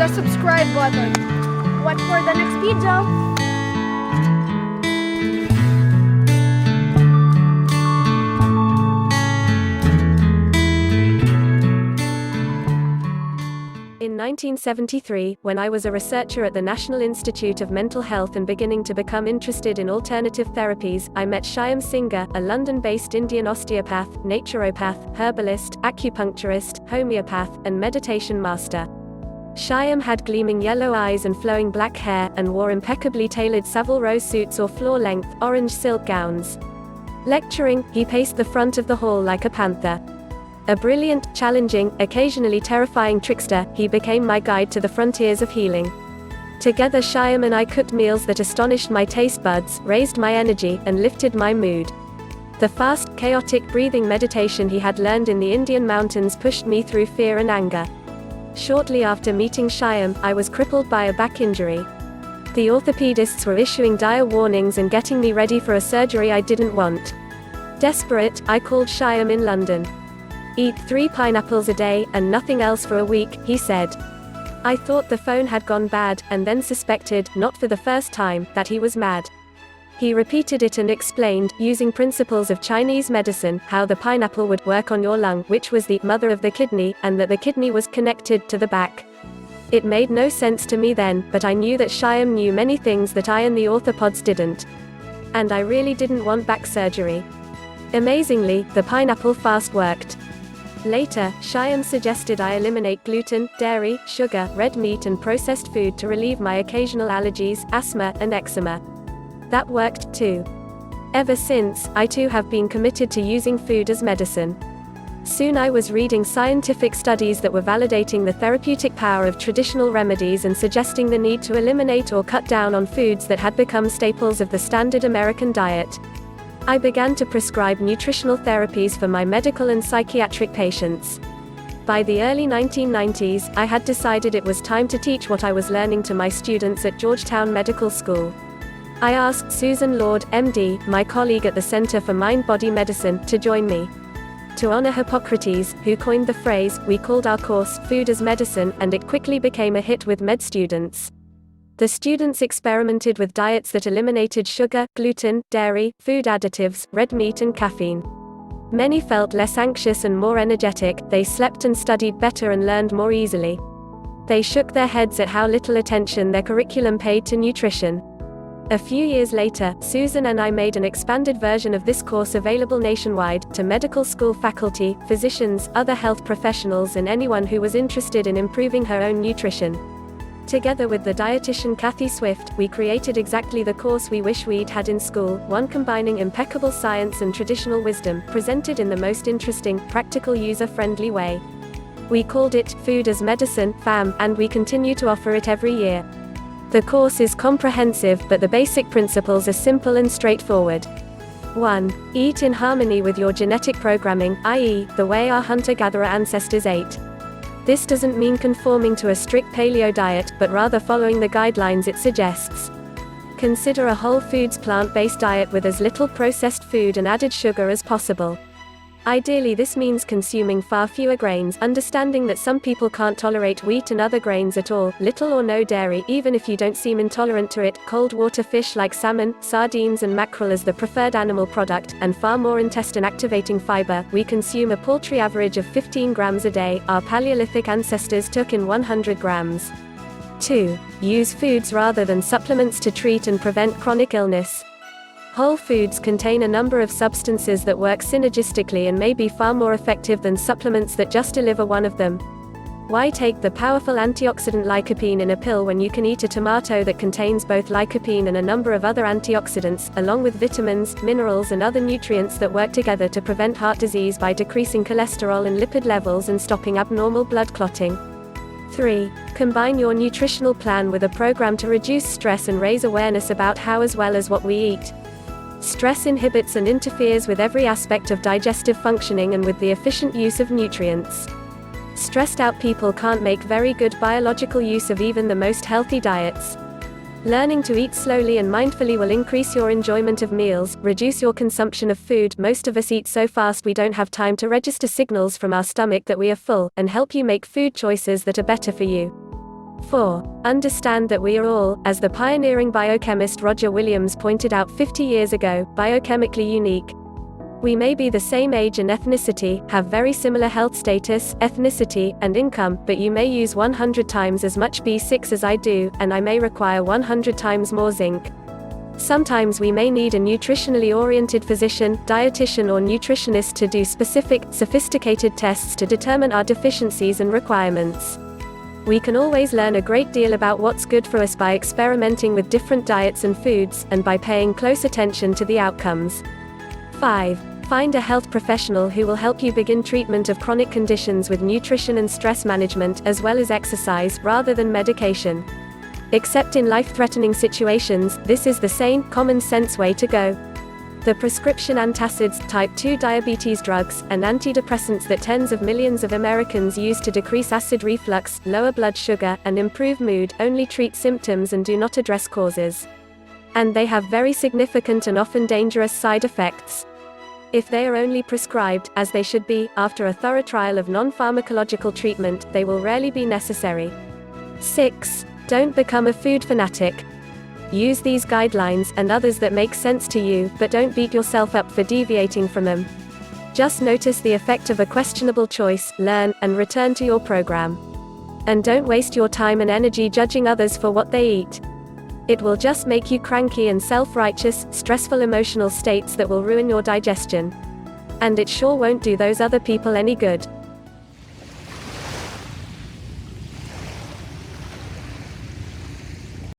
the subscribe button. Watch for the next video. In 1973, when I was a researcher at the National Institute of Mental Health and beginning to become interested in alternative therapies, I met Shyam Singha, a London-based Indian osteopath, naturopath, herbalist, acupuncturist, homeopath, and meditation master. Shyam had gleaming yellow eyes and flowing black hair, and wore impeccably tailored Savile Row suits or floor-length, orange silk gowns. Lecturing, he paced the front of the hall like a panther. A brilliant, challenging, occasionally terrifying trickster, he became my guide to the frontiers of healing. Together Shyam and I cooked meals that astonished my taste buds, raised my energy, and lifted my mood. The fast, chaotic breathing meditation he had learned in the Indian mountains pushed me through fear and anger. Shortly after meeting Shyam, I was crippled by a back injury. The orthopedists were issuing dire warnings and getting me ready for a surgery I didn't want. Desperate, I called Shyam in London. "Eat 3 pineapples a day, and nothing else for a week," he said. I thought the phone had gone bad, and then suspected, not for the first time, that he was mad. He repeated it and explained, using principles of Chinese medicine, how the pineapple would work on your lung, which was the mother of the kidney, and that the kidney was connected to the back. It made no sense to me then, but I knew that Shyam knew many things that I and the orthopods didn't. And I really didn't want back surgery. Amazingly, the pineapple fast worked. Later, Shyam suggested I eliminate gluten, dairy, sugar, red meat and processed food to relieve my occasional allergies, asthma, and eczema. That worked, too. Ever since, I too have been committed to using food as medicine. Soon I was reading scientific studies that were validating the therapeutic power of traditional remedies and suggesting the need to eliminate or cut down on foods that had become staples of the standard American diet. I began to prescribe nutritional therapies for my medical and psychiatric patients. By the early 1990s, I had decided it was time to teach what I was learning to my students at Georgetown Medical School. I asked Susan Lord, MD, my colleague at the Center for Mind-Body Medicine, to join me. To honor Hippocrates, who coined the phrase, we called our course Food as Medicine, and it quickly became a hit with med students. The students experimented with diets that eliminated sugar, gluten, dairy, food additives, red meat and caffeine. Many felt less anxious and more energetic, they slept and studied better and learned more easily. They shook their heads at how little attention their curriculum paid to nutrition. A few years later, Susan and I made an expanded version of this course available nationwide, to medical school faculty, physicians, other health professionals and anyone who was interested in improving her own nutrition. Together with the dietitian Kathy Swift, we created exactly the course we wish we'd had in school, one combining impeccable science and traditional wisdom, presented in the most interesting, practical user-friendly way. We called it Food as Medicine, FAM, and we continue to offer it every year. The course is comprehensive, but the basic principles are simple and straightforward. 1. Eat in harmony with your genetic programming, i.e., the way our hunter-gatherer ancestors ate. This doesn't mean conforming to a strict paleo diet, but rather following the guidelines it suggests. Consider a whole foods plant-based diet with as little processed food and added sugar as possible. Ideally this means consuming far fewer grains, understanding that some people can't tolerate wheat and other grains at all, little or no dairy even if you don't seem intolerant to it, cold water fish like salmon, sardines and mackerel as the preferred animal product, and far more intestine-activating fiber. We consume a paltry average of 15 grams a day, our Paleolithic ancestors took in 100 grams. 2. Use foods rather than supplements to treat and prevent chronic illness. Whole foods contain a number of substances that work synergistically and may be far more effective than supplements that just deliver one of them. Why take the powerful antioxidant lycopene in a pill when you can eat a tomato that contains both lycopene and a number of other antioxidants, along with vitamins, minerals and other nutrients that work together to prevent heart disease by decreasing cholesterol and lipid levels and stopping abnormal blood clotting? 3. Combine your nutritional plan with a program to reduce stress and raise awareness about how as well as what we eat. Stress inhibits and interferes with every aspect of digestive functioning and with the efficient use of nutrients. Stressed out people can't make very good biological use of even the most healthy diets. Learning to eat slowly and mindfully will increase your enjoyment of meals, reduce your consumption of food, most of us eat so fast we don't have time to register signals from our stomach that we are full, and help you make food choices that are better for you. 4. Understand that we are all, as the pioneering biochemist Roger Williams pointed out 50 years ago, biochemically unique. We may be the same age and ethnicity, have very similar health status, ethnicity, and income, but you may use 100 times as much B6 as I do, and I may require 100 times more zinc. Sometimes we may need a nutritionally oriented physician, dietitian or nutritionist to do specific, sophisticated tests to determine our deficiencies and requirements. We can always learn a great deal about what's good for us by experimenting with different diets and foods, and by paying close attention to the outcomes. 5. Find a health professional who will help you begin treatment of chronic conditions with nutrition and stress management, as well as exercise, rather than medication. Except in life-threatening situations, this is the sane, common-sense way to go. The prescription antacids, type 2 diabetes drugs, and antidepressants that tens of millions of Americans use to decrease acid reflux, lower blood sugar, and improve mood, only treat symptoms and do not address causes. And they have very significant and often dangerous side effects. If they are only prescribed, as they should be, after a thorough trial of non-pharmacological treatment, they will rarely be necessary. 6. Don't become a food fanatic. Use these guidelines, and others that make sense to you, but don't beat yourself up for deviating from them. Just notice the effect of a questionable choice, learn, and return to your program. And don't waste your time and energy judging others for what they eat. It will just make you cranky and self-righteous, stressful emotional states that will ruin your digestion. And it sure won't do those other people any good.